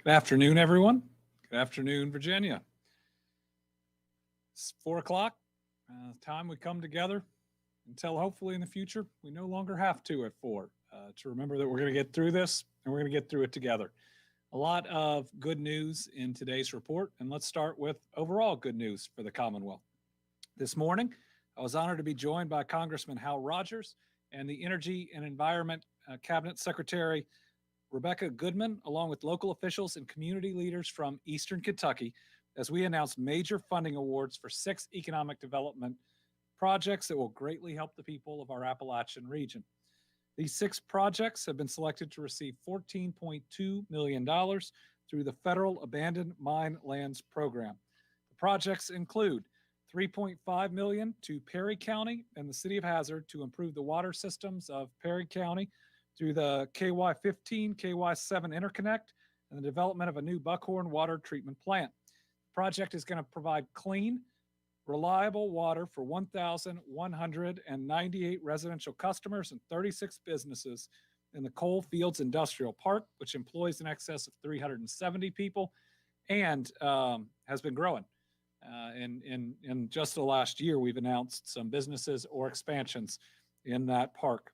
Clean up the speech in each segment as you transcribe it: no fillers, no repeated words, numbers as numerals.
Good afternoon, everyone. Good afternoon, Virginia. It's 4 o'clock. Time we come together until hopefully in the future we no longer have to at 4 to remember that we're going to get through this and we're going to get through it together. A lot of good news in today's report, and let's start with overall good news for the Commonwealth. This morning, I was honored to be joined by Congressman Hal Rogers and the Energy and Environment Cabinet Secretary Rebecca Goodman, along with local officials and community leaders from Eastern Kentucky, as we announced major funding awards for 6 economic development projects that will greatly help the people of our Appalachian region. These 6 projects have been selected to receive $14.2 million through the Federal Abandoned Mine Lands Program. The projects include $3.5 million to Perry County and the City of Hazard to improve the water systems of Perry County through the KY15, KY7 interconnect and the development of a new Buckhorn water treatment plant. The project is going to provide clean, reliable water for 1,198 residential customers and 36 businesses in the Coal Fields Industrial Park, which employs in excess of 370 people and has been growing. In just the last year, we've announced some businesses or expansions in that park.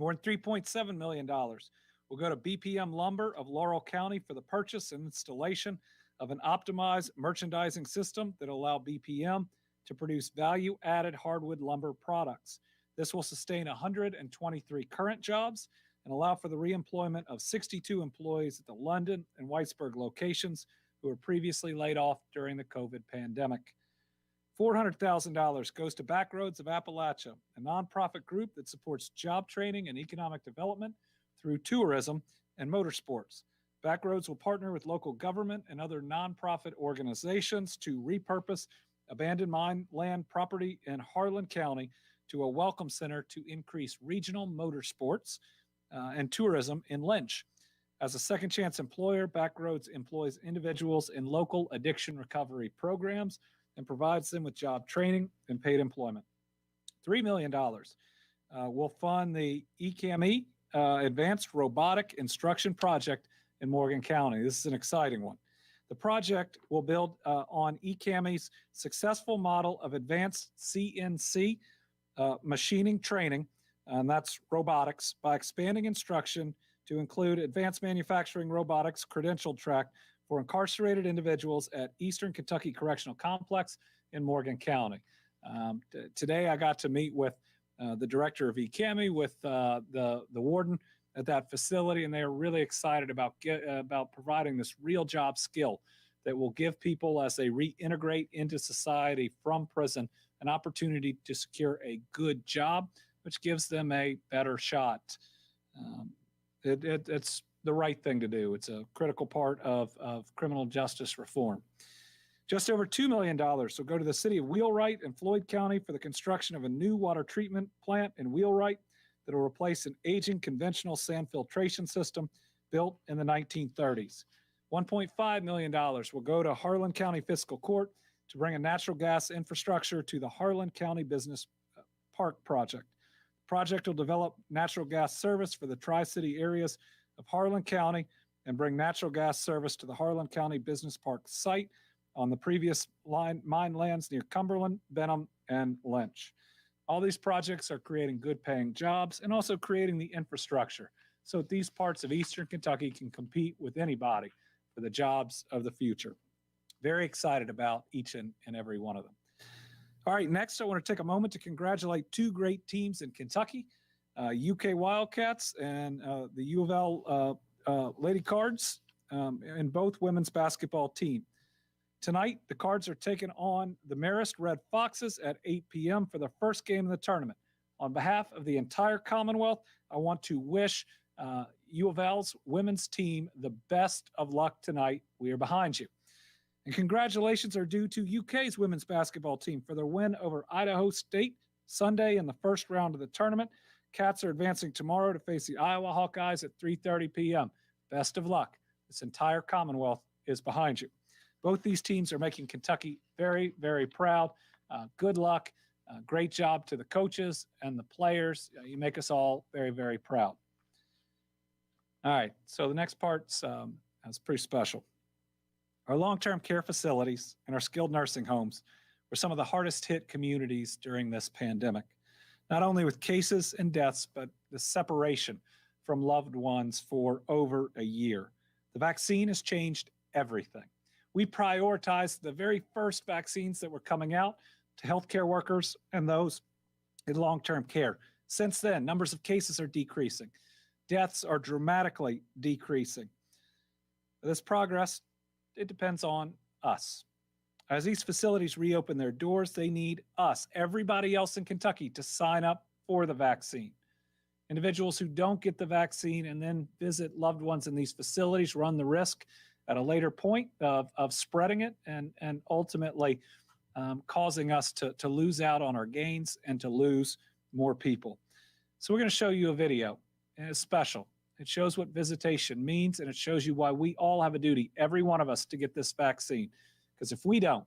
More than $3.7 million will go to BPM Lumber of Laurel County for the purchase and installation of an optimized merchandising system that will allow BPM to produce value-added hardwood lumber products. This will sustain 123 current jobs and allow for the reemployment of 62 employees at the London and Whitesburg locations who were previously laid off during the COVID pandemic. $400,000 goes to Backroads of Appalachia, a nonprofit group that supports job training and economic development through tourism and motorsports. Backroads will partner with local government and other nonprofit organizations to repurpose abandoned mine land property in Harlan County to a welcome center to increase regional motorsports and tourism in Lynch. As a second chance employer, Backroads employs individuals in local addiction recovery programs and provides them with job training and paid employment. $3 million will fund the ECAME Advanced Robotic Instruction Project in Morgan County. This is an exciting one. The project will build on ECAME's successful model of advanced CNC machining training, and that's robotics, by expanding instruction to include advanced manufacturing robotics credential track for incarcerated individuals at Eastern Kentucky Correctional Complex in Morgan County. Today, I got to meet with the director of ECAME, with the warden at that facility, and they are really excited about providing this real job skill that will give people, as they reintegrate into society from prison, an opportunity to secure a good job, which gives them a better shot. It's the right thing to do. It's a critical part of criminal justice reform. Just over $2 million will go to the city of Wheelwright and Floyd County for the construction of a new water treatment plant in Wheelwright that will replace an aging conventional sand filtration system built in the 1930s. $1.5 million will go to Harlan County Fiscal Court to bring a natural gas infrastructure to the Harlan County Business Park project. The project will develop natural gas service for the Tri-City areas of Harlan County and bring natural gas service to the Harlan County Business Park site on the previous mine lands near Cumberland, Benham, and Lynch. All these projects are creating good paying jobs and also creating the infrastructure so that these parts of Eastern Kentucky can compete with anybody for the jobs of the future. Very excited about each and every one of them. All right, next I want to take a moment to congratulate 2 great teams in Kentucky, UK Wildcats and the U of L Lady Cards in both women's basketball team. Tonight, the Cards are taking on the Marist Red Foxes at 8 p.m. for their first game of the tournament. On behalf of the entire Commonwealth, I want to wish U of L's women's team the best of luck tonight. We are behind you. And congratulations are due to UK's women's basketball team for their win over Idaho State Sunday in the first round of the tournament. Cats are advancing tomorrow to face the Iowa Hawkeyes at 3:30 p.m. Best of luck. This entire Commonwealth is behind you. Both these teams are making Kentucky very, very proud. Good luck. Great job to the coaches and the players. You make us all very, very proud. All right, so the next part's That's pretty special. Our long-term care facilities and our skilled nursing homes were some of the hardest hit communities during this pandemic, not only with cases and deaths, but the separation from loved ones for over a year. The vaccine has changed everything. We prioritized the very first vaccines that were coming out to healthcare workers and those in long-term care. Since then, numbers of cases are decreasing. Deaths are dramatically decreasing. This progress, it depends on us. As these facilities reopen their doors, they need us, everybody else in Kentucky, to sign up for the vaccine. Individuals who don't get the vaccine and then visit loved ones in these facilities run the risk at a later point of spreading it and ultimately causing us to lose out on our gains and to lose more people. So we're going to show you a video, and it's special. It shows what visitation means, and it shows you why we all have a duty, every one of us, to get this vaccine. Because if we don't,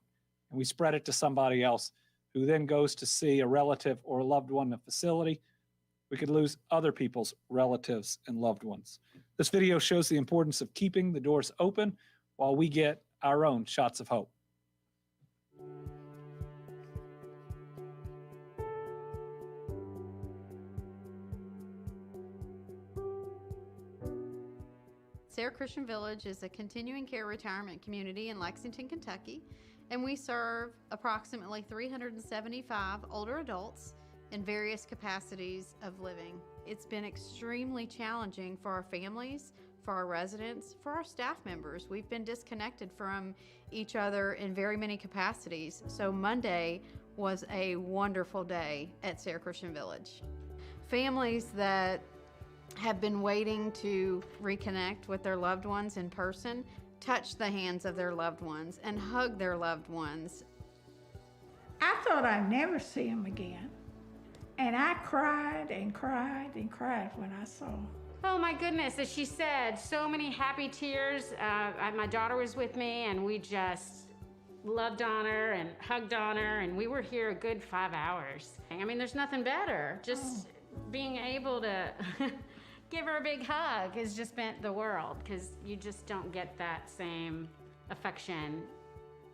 and we spread it to somebody else who then goes to see a relative or a loved one in a facility, we could lose other people's relatives and loved ones. This video shows the importance of keeping the doors open while we get our own shots of hope. Sarah Christian Village is a continuing care retirement community in Lexington, Kentucky, and we serve approximately 375 older adults in various capacities of living. It's been extremely challenging for our families, for our residents, for our staff members. We've been disconnected from each other in very many capacities. So Monday was a wonderful day at Sarah Christian Village. Families that have been waiting to reconnect with their loved ones in person, touch the hands of their loved ones and hug their loved ones. I thought I'd never see him again. And I cried and cried and cried when I saw him. Oh my goodness, as she said, so many happy tears. My daughter was with me and we just loved on her and hugged on her, and we were here a good 5 hours. I mean, there's nothing better. Just being able to give her a big hug has just meant the world, because you just don't get that same affection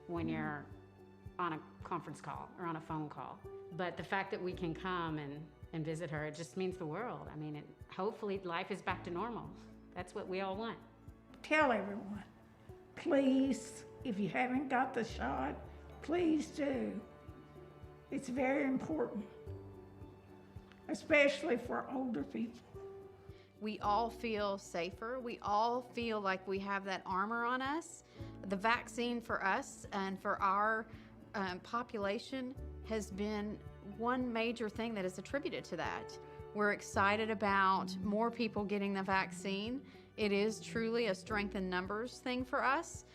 when you're on a conference call or on a phone call. But the fact that we can come and visit her, it just means the world. I mean, hopefully life is back to normal. That's what we all want. Tell everyone, please, if you haven't got the shot, please do. It's very important, especially for older people. We all feel safer. We all feel like we have that armor on us. The vaccine for us and for our population has been one major thing that is attributed to that. We're excited about more people getting the vaccine. It is truly a strength in numbers thing for us.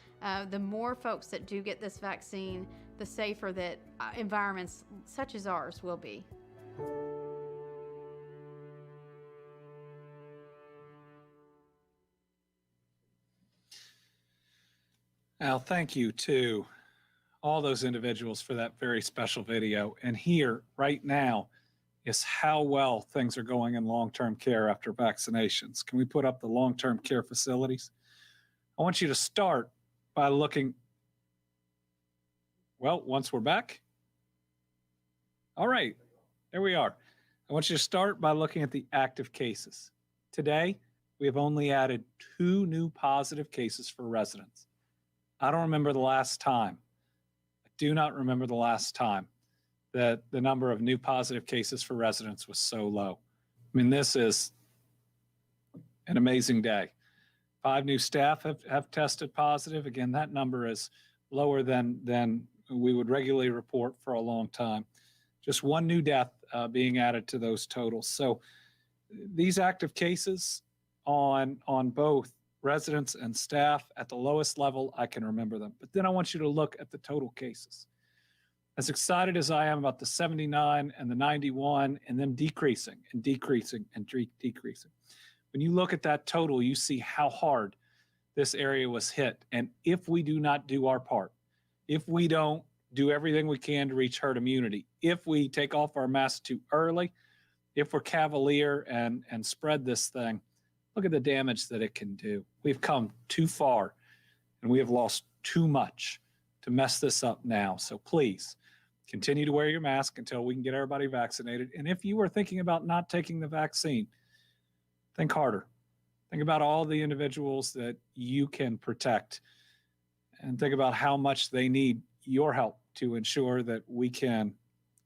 The more folks that do get this vaccine, the safer that environments such as ours will be. Al, thank you to all those individuals for that very special video. And here, right now, is how well things are going in long-term care after vaccinations. Can we put up the long-term care facilities? I want you to start by looking, well, once we're back. All right, there we are. I want you to start by looking at the active cases. Today, we have only added 2 new positive cases for residents. I don't remember the last time. I do not remember the last time that the number of new positive cases for residents was so low. I mean, this is an amazing day. 5 new staff have tested positive. Again, that number is lower than we would regularly report for a long time. Just 1 new death being added to those totals. So these active cases on both residents and staff at the lowest level I can remember them. But then I want you to look at the total cases. As excited as I am about the 79 and the 91 and them decreasing and decreasing and decreasing, when you look at that total, you see how hard this area was hit. And if we do not do our part, if we don't do everything we can to reach herd immunity, if we take off our masks too early, if we're cavalier and spread this thing, look at the damage that it can do. We've come too far and we have lost too much to mess this up now. So please continue to wear your mask until we can get everybody vaccinated. And if you are thinking about not taking the vaccine, think harder. Think about all the individuals that you can protect and think about how much they need your help to ensure that we can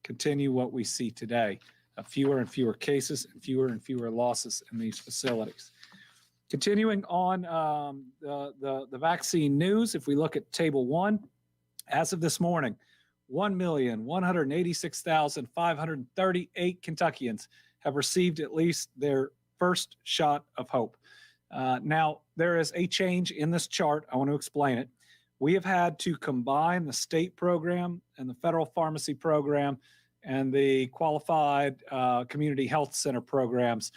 continue what we see today, fewer and fewer cases and fewer losses in these facilities. Continuing on the vaccine news, if we look at table 1, as of this morning, 1,186,538 Kentuckians have received at least their first shot of hope. Now, there is a change in this chart. I want to explain it. We have had to combine the state program and the federal pharmacy program and the qualified community health center programs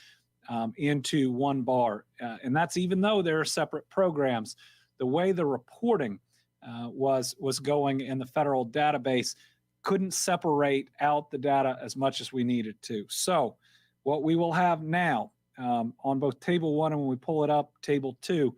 into one bar. And that's even though there are separate programs. The way the reporting was going in the federal database couldn't separate out the data as much as we needed to. So what we will have now on both table 1 and when we pull it up, table 2,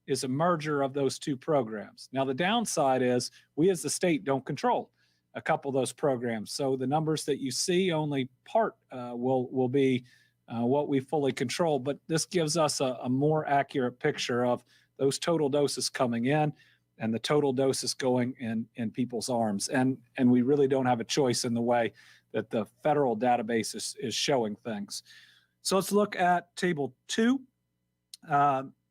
is a merger of those two programs. Now, the downside is we as the state don't control a couple of those programs. So the numbers that you see, only part will be what we fully control. But this gives us a more accurate picture of those total doses coming in and the total doses going in people's arms. And we really don't have a choice in the way that the federal database is showing things. So let's look at table 2.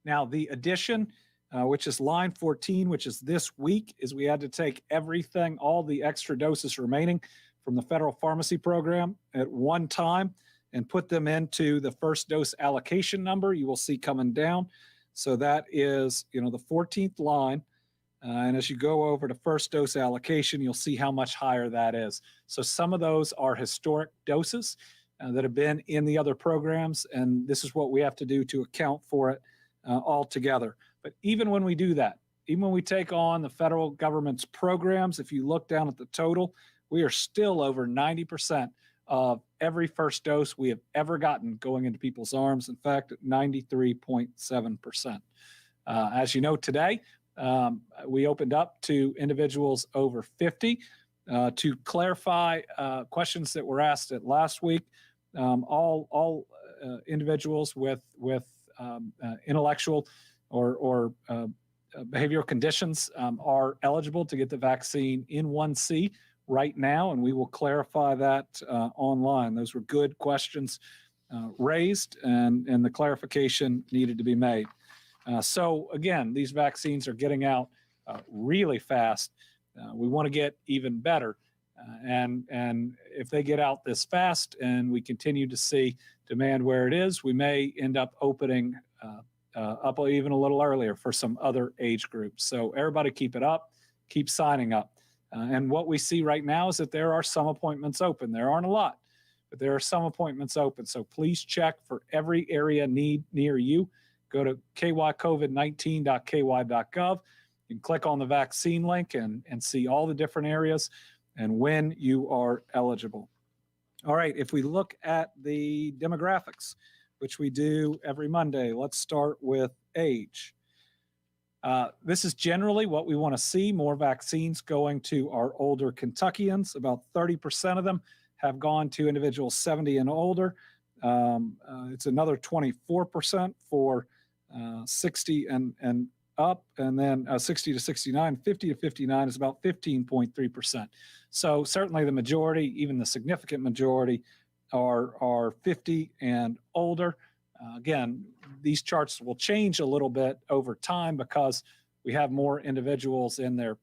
Now, the addition, which is line 14, which is this week, is we had to take everything, all the extra doses remaining from the federal pharmacy program at one time and put them into the first dose allocation number you will see coming down. So that is, the 14th line. And as you go over to first dose allocation, you'll see how much higher that is. So some of those are historic doses that have been in the other programs, and this is what we have to do to account for it altogether. But even when we do that, even when we take on the federal government's programs, if you look down at the total, we are still over 90% of every first dose we have ever gotten going into people's arms. In fact, 93.7%. As you know, today, we opened up to individuals over 50 to clarify questions that were asked at last week. All individuals with intellectual or behavioral conditions are eligible to get the vaccine in 1C right now, and we will clarify that online. Those were good questions raised, and the clarification needed to be made. So again, these vaccines are getting out really fast. We want to get even better. And if they get out this fast and we continue to see demand where it is, we may end up opening up even a little earlier for some other age groups. So everybody keep it up, keep signing up. And what we see right now is that there are some appointments open. There aren't a lot, but there are some appointments open. So please check for every area need near you. Go to kycovid19.ky.gov. You can click on the vaccine link and see all the different areas and when you are eligible. All right, if we look at the demographics, which we do every Monday, let's start with age. This is generally what we want to see, more vaccines going to our older Kentuckians. About 30% of them have gone to individuals 70 and older. It's another 24% for 60 and up, and then 60 to 69, 50 to 59 is about 15.3%. So certainly the majority, even the significant majority, are 50 and older. Again, these charts will change a little bit over time because we have more individuals in their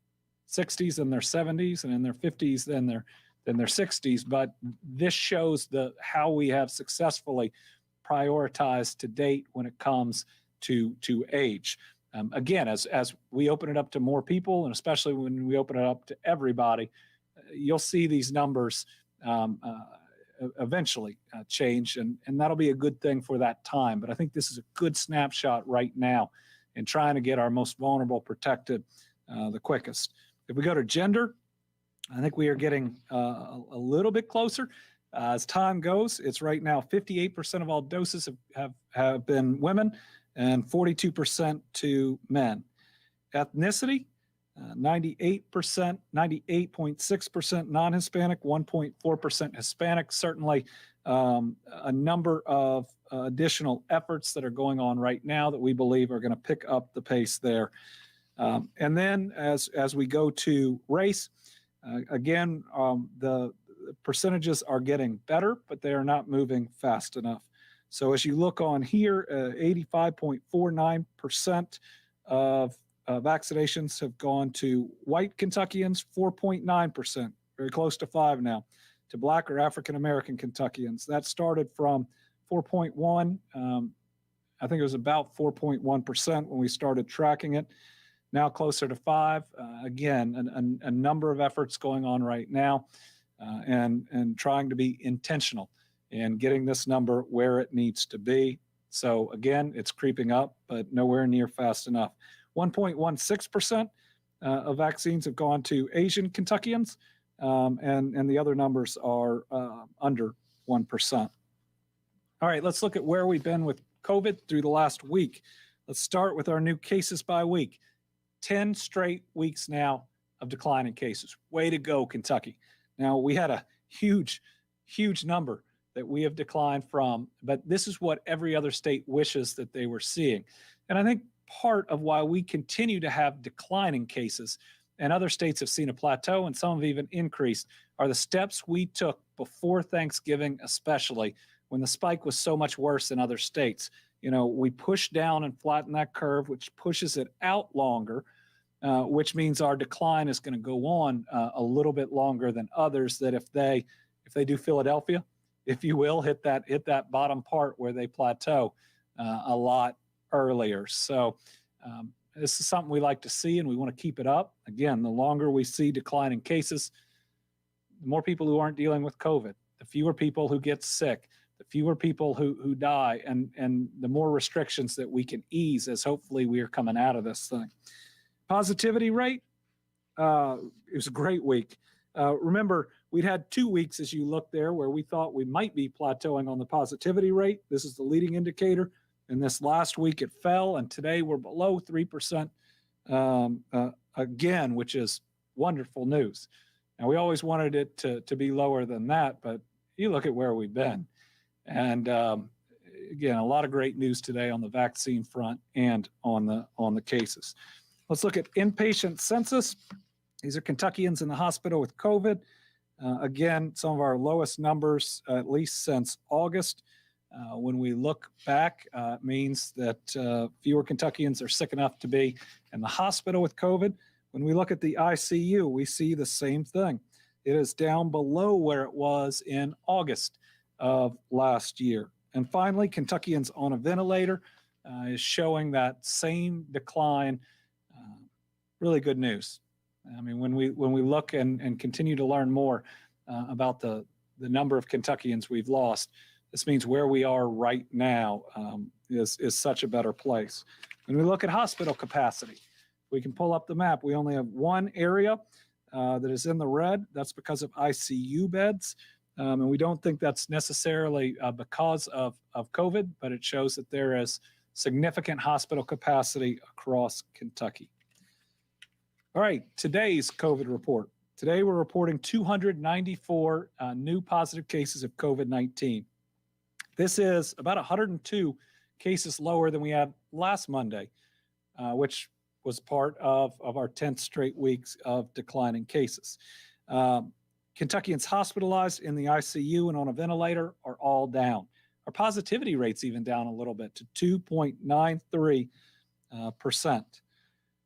60s and their 70s and in their 50s than their 60s. But this shows how we have successfully prioritized to date when it comes to age. Again, as we open it up to more people, and especially when we open it up to everybody, you'll see these numbers eventually change, and that'll be a good thing for that time. But I think this is a good snapshot right now in trying to get our most vulnerable protected the quickest. If we go to gender, I think we are getting a little bit closer. As time goes, it's right now 58% of all doses have been women and 42% to men. Ethnicity, 98%, 98.6% non-Hispanic, 1.4% Hispanic. Certainly a number of additional efforts that are going on right now that we believe are going to pick up the pace there. And then as we go to race, again, the percentages are getting better, but they are not moving fast enough. So as you look on here, 85.49% of vaccinations have gone to white Kentuckians, 4.9%, very close to 5 now, to Black or African American Kentuckians. That started from 4.1. I think it was about 4.1% when we started tracking it. Now closer to 5. Again, a number of efforts going on right now, and trying to be intentional in getting this number where it needs to be. So again, it's creeping up, but nowhere near fast enough. 1.16% of vaccines have gone to Asian Kentuckians, and the other numbers are under 1%. All right, let's look at where we've been with COVID through the last week. Let's start with our new cases by week. 10 straight weeks now of declining cases. Way to go, Kentucky. Now, we had a huge number that we have declined from, but this is what every other state wishes that they were seeing. And I think part of why we continue to have declining cases, and other states have seen a plateau and some have even increased, are the steps we took before Thanksgiving, especially when the spike was so much worse in other states. You know, we pushed down and flattened that curve, which pushes it out longer, which means our decline is going to go on a little bit longer than others. That if they do Philadelphia, if you will, hit that bottom part where they plateau a lot earlier. So this is something we like to see, and we want to keep it up. Again, the longer we see declining cases, the more people who aren't dealing with COVID, the fewer people who get sick, the fewer people who die, and the more restrictions that we can ease as hopefully we are coming out of this thing. Positivity rate, it was a great week. Remember, we'd had 2 weeks, as you look there, where we thought we might be plateauing on the positivity rate. This is the leading indicator. And this last week it fell, and today we're below 3% again, which is wonderful news. Now, we always wanted it to be lower than that, but you look at where we've been. And again, a lot of great news today on the vaccine front and on the cases. Let's look at inpatient census. These are Kentuckians in the hospital with COVID. Again, some of our lowest numbers, at least since August. When we look back, it means that fewer Kentuckians are sick enough to be in the hospital with COVID. When we look at the ICU, we see the same thing. It is down below where it was in August of last year. And finally, Kentuckians on a ventilator is showing that same decline. Really good news. I mean, when we look and continue to learn more about the number of Kentuckians we've lost, this means where we are right now is such a better place. When we look at hospital capacity, we can pull up the map. We only have one area that is in the red. That's because of ICU beds. And we don't think that's necessarily because of COVID, but it shows that there is significant hospital capacity across Kentucky. All right, today's COVID report. Today we're reporting 294 new positive cases of COVID-19. This is about 102 cases lower than we had last Monday, which was part of our 10th straight weeks of declining cases. Kentuckians hospitalized in the ICU and on a ventilator are all down. Our positivity rate's even down a little bit to 2.93%.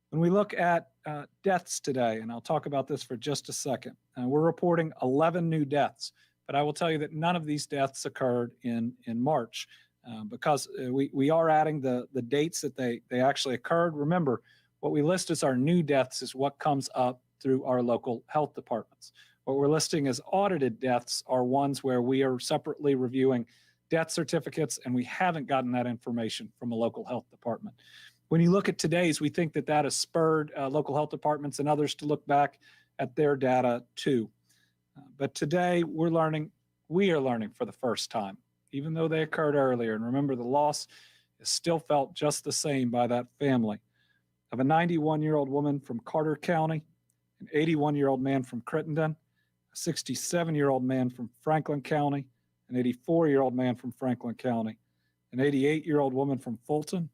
When we look at deaths today, and I'll talk about this for just a second, we're reporting 11 new deaths. But I will tell you that none of these deaths occurred in March because we are adding the dates that they actually occurred. Remember, what we list as our new deaths is what comes up through our local health departments. What we're listing as audited deaths are ones where we are separately reviewing death certificates, and we haven't gotten that information from a local health department. When you look at today's, we think that has spurred local health departments and others to look back at their data too. But today we're learning we are learning for the first time, even though they occurred earlier. And remember, the loss is still felt just the same by that family of a 91-year-old woman from Carter County, an 81-year-old man from Crittenden, a 67-year-old man from Franklin County, an 84-year-old man from Franklin County, an 88-year-old woman from Fulton,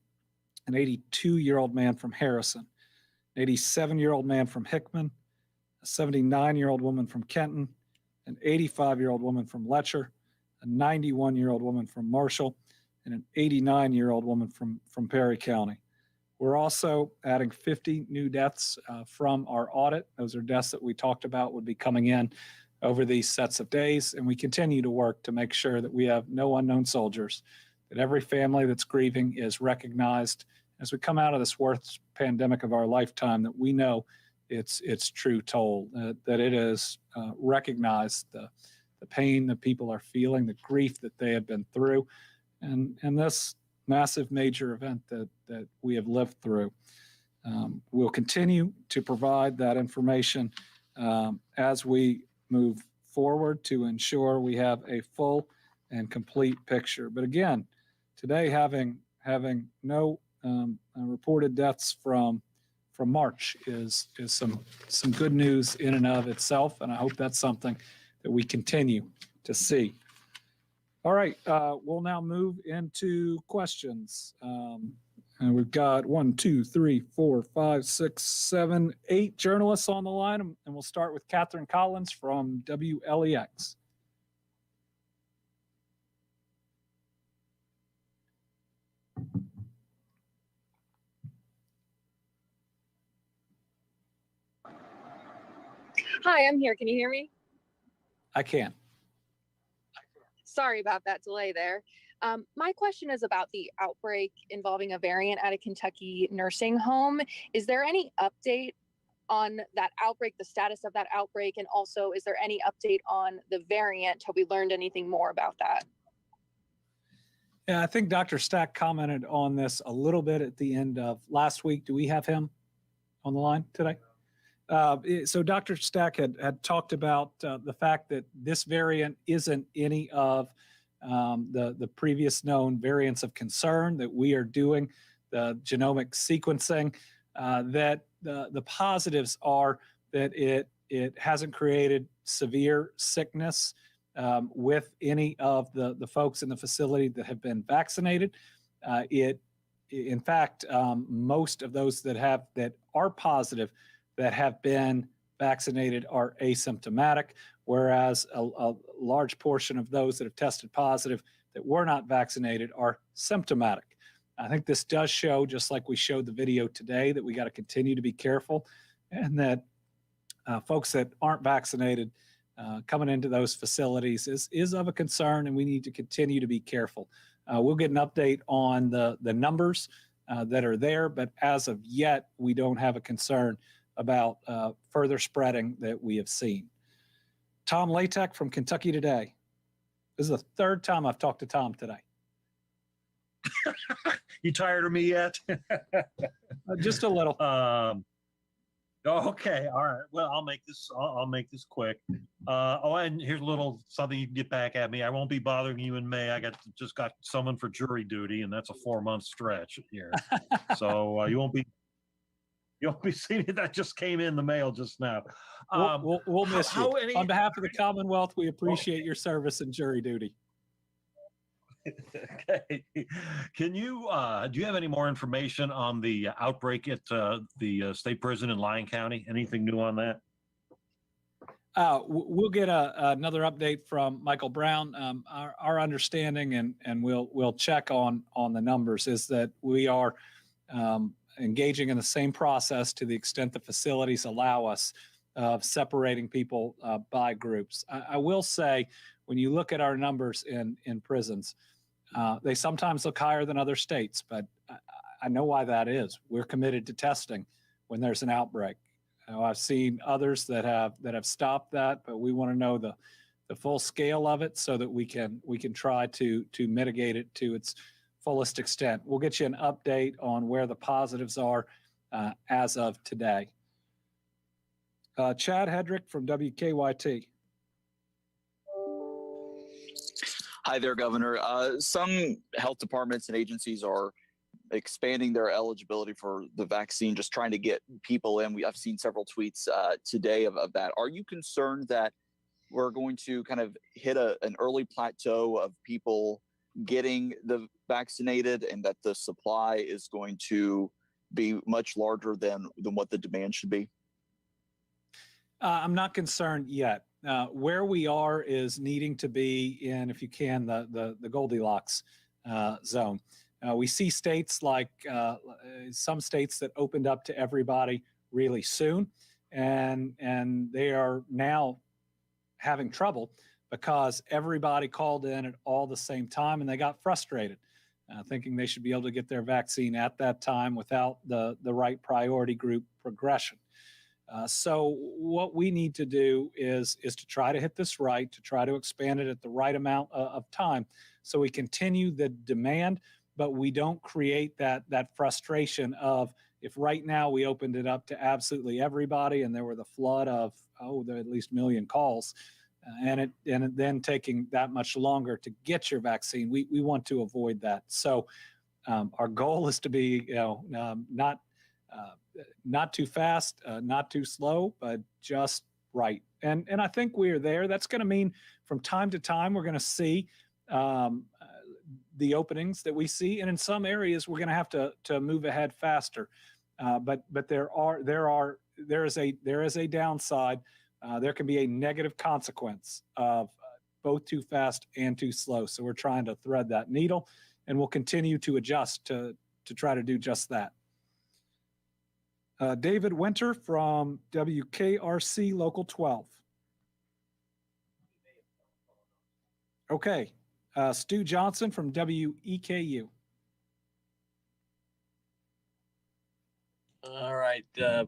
an 82-year-old man from Harrison, an 87-year-old man from Hickman, a 79-year-old woman from Kenton, an 85-year-old woman from Letcher, a 91-year-old woman from Marshall, and an 89-year-old woman from Perry County. We're also adding 50 new deaths from our audit. Those are deaths that we talked about would be coming in over these sets of days. And we continue to work to make sure that we have no unknown soldiers, that every family that's grieving is recognized as we come out of this worst pandemic of our lifetime, that we know its true toll, that it is recognized, the pain that people are feeling, the grief that they have been through, and this massive major event that we have lived through. We'll continue to provide that information as we move forward to ensure we have a full and complete picture. But again, today having no reported deaths from March is some good news in and of itself, and I hope that's something that we continue to see. All right, we'll now move into questions. And we've got 1, 2, 3, 4, 5, 6, 7, 8 journalists on the line, and we'll start with Catherine Collins from WLEX. Hi, I'm here. Can you hear me? I can. Sorry about that delay there. My question is about the outbreak involving a variant at a Kentucky nursing home. Is there any update on that outbreak, the status of that outbreak? And also, is there any update on the variant? Have we learned anything more about that? Yeah, I think Dr. Stack commented on this a little bit at the end of last week. Do we have him on the line today? So Dr. Stack had talked about the fact that this variant isn't any of the previous known variants of concern, that we are doing the genomic sequencing, that the positives are that it hasn't created severe sickness with any of the folks in the facility that have been vaccinated. In fact, most of those that are positive that have been vaccinated are asymptomatic, whereas a large portion of those that have tested positive that were not vaccinated are symptomatic. I think this does show, just like we showed the video today, that we got to continue to be careful, and that folks that aren't vaccinated coming into those facilities is of a concern, and we need to continue to be careful. We'll get an update on the numbers that are there, but as of yet, we don't have a concern about further spreading that we have seen. Tom Latek from Kentucky Today. This is the third time I've talked to Tom today. You tired of me yet? Just a little. Okay, all right. Well, I'll make this quick. And here's a little something you can get back at me. I won't be bothering you in May. I just got summoned for jury duty, and that's a 4-month stretch here. So you won't be seeing it. That just came in the mail just now. We'll miss you. On behalf of the Commonwealth, we appreciate your service and jury duty. Okay. Can you, do you have any more information on the outbreak at the state prison in Lyon County? Anything new on that? We'll get another update from Michael Brown. Our understanding, and we'll check on the numbers, is that we are engaging in the same process to the extent the facilities allow us of separating people by groups. I will say, when you look at our numbers in prisons, they sometimes look higher than other states, but I know why that is. We're committed to testing when there's an outbreak. I've seen others that have stopped that, but we want to know the full scale of it so that we can try to mitigate it to its fullest extent. We'll get you an update on where the positives are as of today. Chad Hedrick from WKYT. Hi there, Governor. Some health departments and agencies are expanding their eligibility for the vaccine, just trying to get people in. I've seen several tweets today of that. Are you concerned that we're going to kind of hit an early plateau of people getting the vaccinated and that the supply is going to be much larger than what the demand should be? I'm not concerned yet. Where we are is needing to be in, if you can, the Goldilocks zone. We see states like some states that opened up to everybody really soon, and they are now having trouble because everybody called in at all the same time, and they got frustrated, thinking they should be able to get their vaccine at that time without the right priority group progression. So what we need to do is to try to hit this right, to try to expand it at the right amount of time, so we continue the demand, but we don't create that frustration of, if right now we opened it up to absolutely everybody and there were the flood of there are at least 1 million calls, and it then taking that much longer to get your vaccine. We want to avoid that. So our goal is to be not too fast, not too slow, but just right. And I think we're there. That's going to mean from time to time we're going to see the openings that we see, and in some areas we're going to have to move ahead faster. But there is a downside. There can be a negative consequence of both too fast and too slow. So we're trying to thread that needle, and we'll continue to adjust to try to do just that. David Winter from WKRC Local 12. Okay. Stu Johnson from WEKU. All right. Thank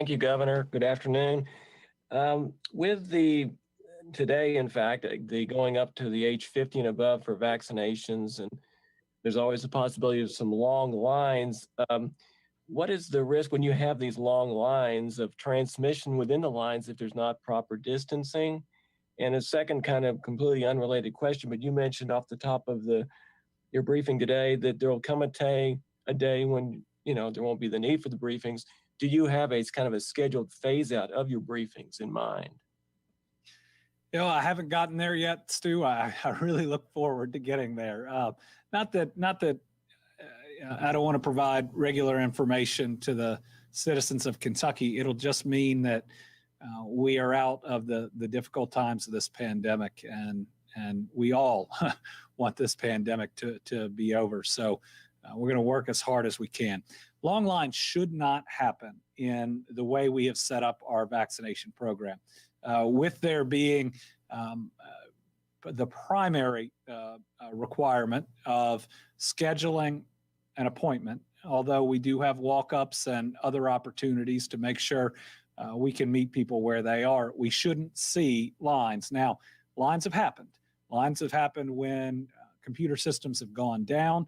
you, Governor. Good afternoon. With today, in fact, the going up to the age 50 and above for vaccinations, and there's always the possibility of some long lines. What is the risk when you have these long lines of transmission within the lines if there's not proper distancing? And a second kind of completely unrelated question, but you mentioned off the top of your briefing today that there will come a day when there won't be the need for the briefings. Do you have a kind of a scheduled phase out of your briefings in mind? I haven't gotten there yet, Stu. I really look forward to getting there. Not that I don't want to provide regular information to the citizens of Kentucky. It'll just mean that we are out of the difficult times of this pandemic, and we all want this pandemic to be over. So we're going to work as hard as we can. Long lines should not happen in the way we have set up our vaccination program. With there being the primary requirement of scheduling an appointment, although we do have walk-ups and other opportunities to make sure we can meet people where they are, we shouldn't see lines. Now, lines have happened. Lines have happened when computer systems have gone down,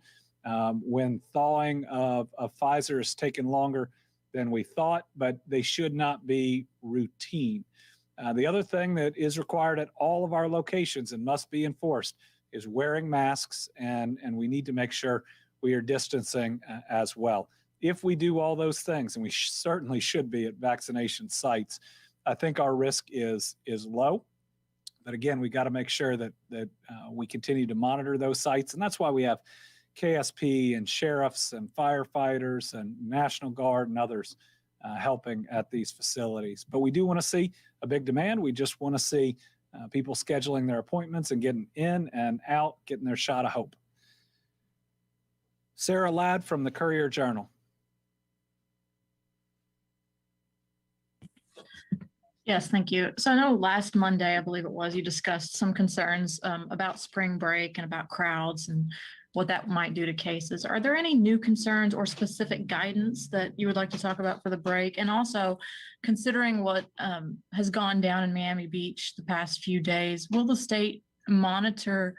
when thawing of Pfizer has taken longer than we thought, but they should not be routine. The other thing that is required at all of our locations and must be enforced is wearing masks, and we need to make sure we are distancing as well. If we do all those things, and we certainly should be at vaccination sites, I think our risk is low. But again, we got to make sure that we continue to monitor those sites, and that's why we have KSP and sheriffs and firefighters and National Guard and others helping at these facilities. But we do want to see a big demand. We just want to see people scheduling their appointments and getting in and out, getting their shot of hope. Sarah Ladd from the Courier-Journal. Yes, thank you. So I know last Monday, I believe it was, you discussed some concerns about spring break and about crowds and what that might do to cases. Are there any new concerns or specific guidance that you would like to talk about for the break? And also, considering what has gone down in Miami Beach the past few days, will the state monitor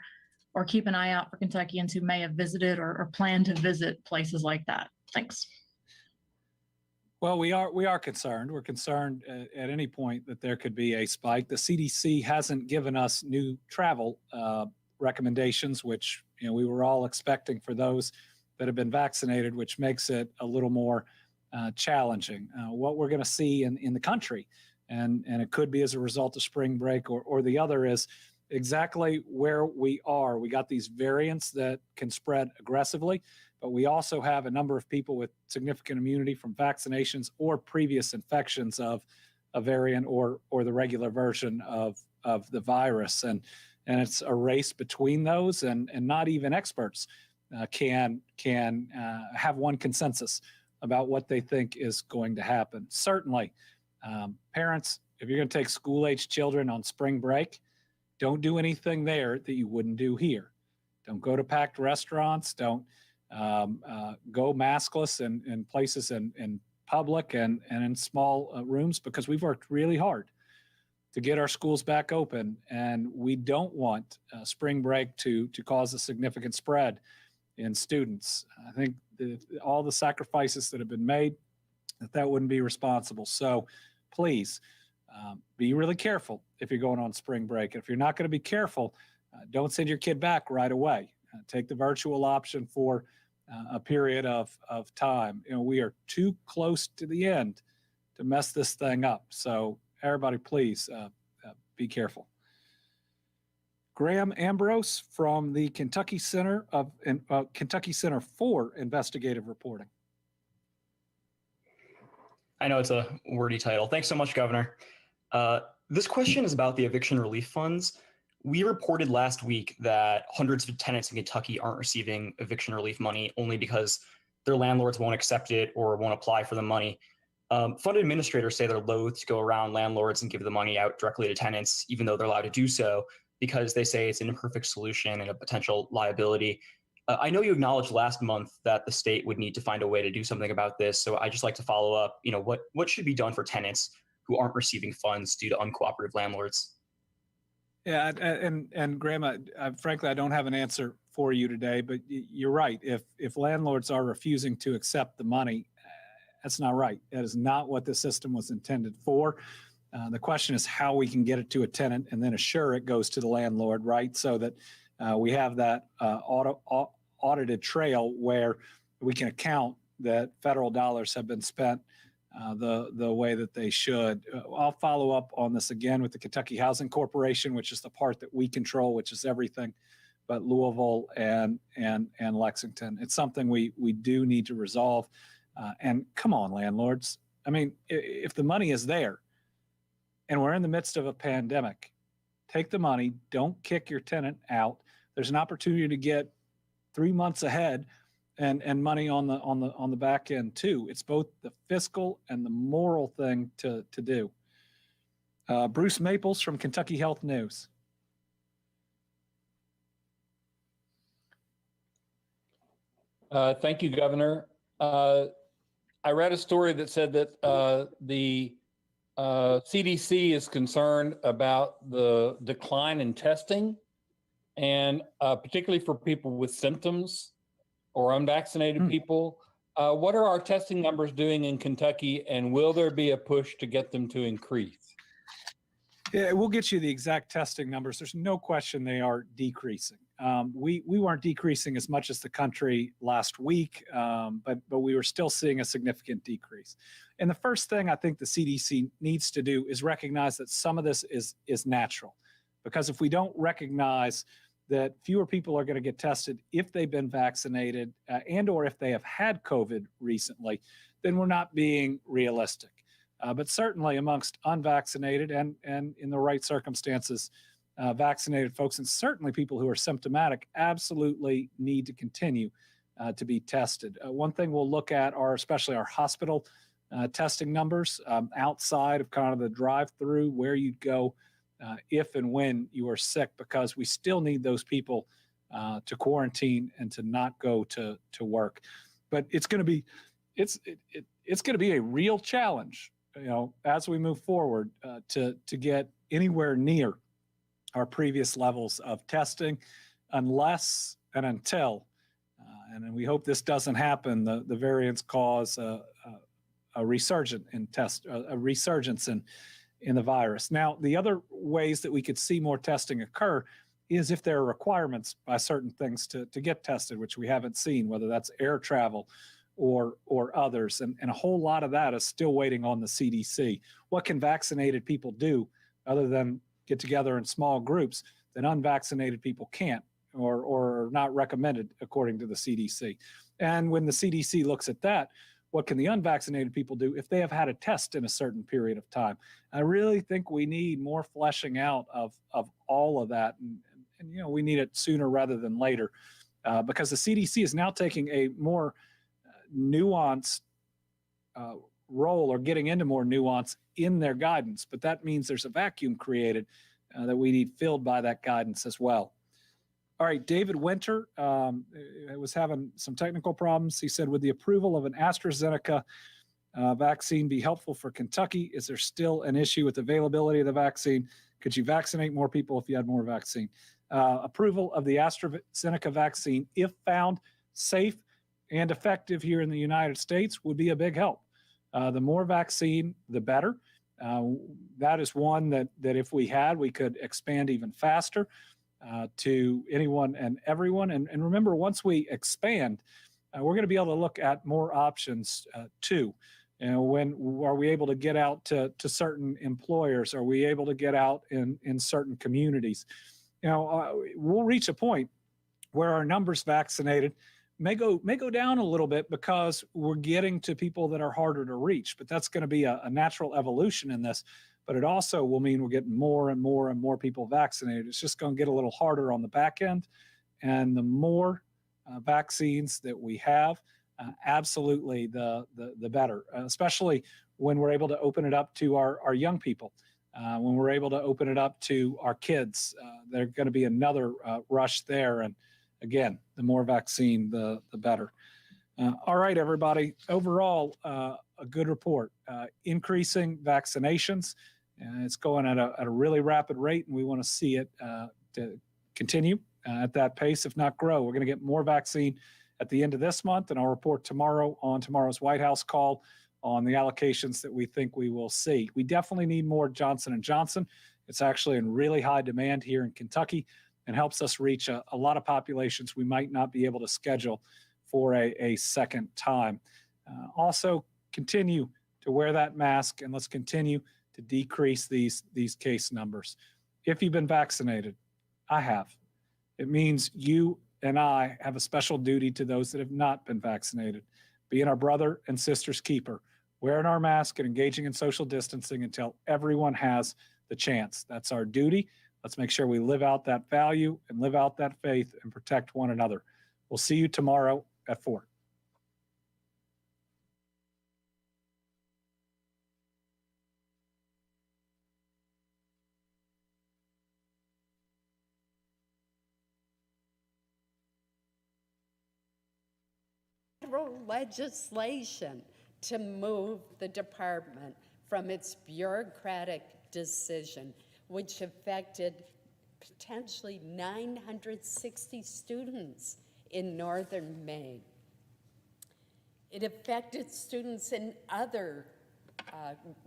or keep an eye out for Kentuckians who may have visited or plan to visit places like that? Thanks. Well, we are concerned. We're concerned at any point that there could be a spike. The CDC hasn't given us new travel recommendations, which we were all expecting for those that have been vaccinated, which makes it a little more challenging. What we're going to see in the country, and it could be as a result of spring break, or the other is exactly where we are. We got these variants that can spread aggressively, but we also have a number of people with significant immunity from vaccinations or previous infections of a variant or the regular version of the virus. And it's a race between those, and not even experts can have one consensus about what they think is going to happen. Certainly, parents, if you're going to take school-age children on spring break, don't do anything there that you wouldn't do here. Don't go to packed restaurants. Don't go maskless in places in public and in small rooms, because we've worked really hard to get our schools back open, and we don't want spring break to cause a significant spread in students. I think all the sacrifices that have been made, that wouldn't be responsible. So please be really careful if you're going on spring break. If you're not going to be careful, don't send your kid back right away. Take the virtual option for a period of time. We are too close to the end to mess this thing up. So everybody, please be careful. Graham Ambrose from the Kentucky Center for Investigative Reporting. I know it's a wordy title. Thanks so much, Governor. This question is about the eviction relief funds. We reported last week that hundreds of tenants in Kentucky aren't receiving eviction relief money only because their landlords won't accept it or won't apply for the money. Fund administrators say they're loath to go around landlords and give the money out directly to tenants, even though they're allowed to do so, because they say it's an imperfect solution and a potential liability. I know you acknowledged last month that the state would need to find a way to do something about this. So I just like to follow up, what should be done for tenants who aren't receiving funds due to uncooperative landlords? Yeah, and Graham, frankly, I don't have an answer for you today, but you're right. If landlords are refusing to accept the money, that's not right. That is not what the system was intended for. The question is how we can get it to a tenant and then assure it goes to the landlord, right? So that we have that audited trail where we can account that federal dollars have been spent the way that they should. I'll follow up on this again with the Kentucky Housing Corporation, which is the part that we control, which is everything but Louisville and Lexington. It's something we do need to resolve. And come on, landlords. I mean, if the money is there and we're in the midst of a pandemic, take the money, don't kick your tenant out. There's an opportunity to get 3 months ahead and money on the back end too. It's both the fiscal and the moral thing to do. Bruce Maples from Kentucky Health News. Thank you, Governor. I read a story that said that the CDC is concerned about the decline in testing, and particularly for people with symptoms or unvaccinated people. What are our testing numbers doing in Kentucky, and will there be a push to get them to increase? Yeah, we'll get you the exact testing numbers. There's no question they are decreasing. We weren't decreasing as much as the country last week, but we were still seeing a significant decrease. And the first thing I think the CDC needs to do is recognize that some of this is natural, because if we don't recognize that fewer people are going to get tested if they've been vaccinated and or if they have had COVID recently, then we're not being realistic. But certainly amongst unvaccinated and in the right circumstances, vaccinated folks, and certainly people who are symptomatic, absolutely need to continue to be tested. One thing we'll look at are especially our hospital testing numbers outside of kind of the drive-through where you'd go if and when you are sick, because we still need those people to quarantine and to not go to work. But it's going to be it's going to be a real challenge, as we move forward to get anywhere near our previous levels of testing, unless and until, and we hope this doesn't happen, the variants cause a a resurgence in the virus. Now, the other ways that we could see more testing occur is if there are requirements by certain things to get tested, which we haven't seen, whether that's air travel or others. And a whole lot of that is still waiting on the CDC. What can vaccinated people do other than get together in small groups that unvaccinated people can't or are not recommended according to the CDC? And when the CDC looks at that, what can the unvaccinated people do if they have had a test in a certain period of time? I really think we need more fleshing out of all of that. And you know, we need it sooner rather than later because the CDC is now taking a more nuanced role or getting into more nuance in their guidance. But that means there's a vacuum created that we need filled by that guidance as well. All right, David Winter was having some technical problems. He said, would the approval of an AstraZeneca vaccine be helpful for Kentucky? Is there still an issue with availability of the vaccine? Could you vaccinate more people if you had more vaccine? Approval of the AstraZeneca vaccine, if found safe and effective here in the United States, would be a big help. The more vaccine, the better. That is one that if we had, we could expand even faster. To anyone and everyone. And remember, once we expand, we're going to be able to look at more options too. You know, when are we able to get out to certain employers? Are we able to get out in certain communities? You know, we'll reach a point where our numbers vaccinated may go down a little bit because we're getting to people that are harder to reach. But that's going to be a natural evolution in this. But it also will mean we're getting more and more and more people vaccinated. It's just going to get a little harder on the back end. And the more vaccines that we have, absolutely the better, especially when we're able to open it up to our young people, when we're able to open it up to our kids. There's going to be another rush there. And again, the more vaccine, the better. All right, everybody. Overall, a good report. Increasing vaccinations. It's going at a really rapid rate, and we want to see it to continue at that pace, if not grow. We're going to get more vaccine at the end of this month, and I'll report tomorrow on tomorrow's White House call on the allocations that we think we will see. We definitely need more Johnson & Johnson. It's actually in really high demand here in Kentucky and helps us reach a lot of populations we might not be able to schedule for a second time. Also, continue to wear that mask, and let's continue to decrease these case numbers. If you've been vaccinated, I have. It means you and I have a special duty to those that have not been vaccinated, being our brother and sister's keeper, wearing our mask and engaging in social distancing until everyone has the chance. That's our duty. Let's make sure we live out that value and live out that faith and protect one another. We'll see you tomorrow at 4. Federal legislation to move the department from its bureaucratic decision, which affected potentially 960 students in northern Maine. It affected students in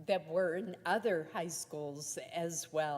that were in other high schools as well.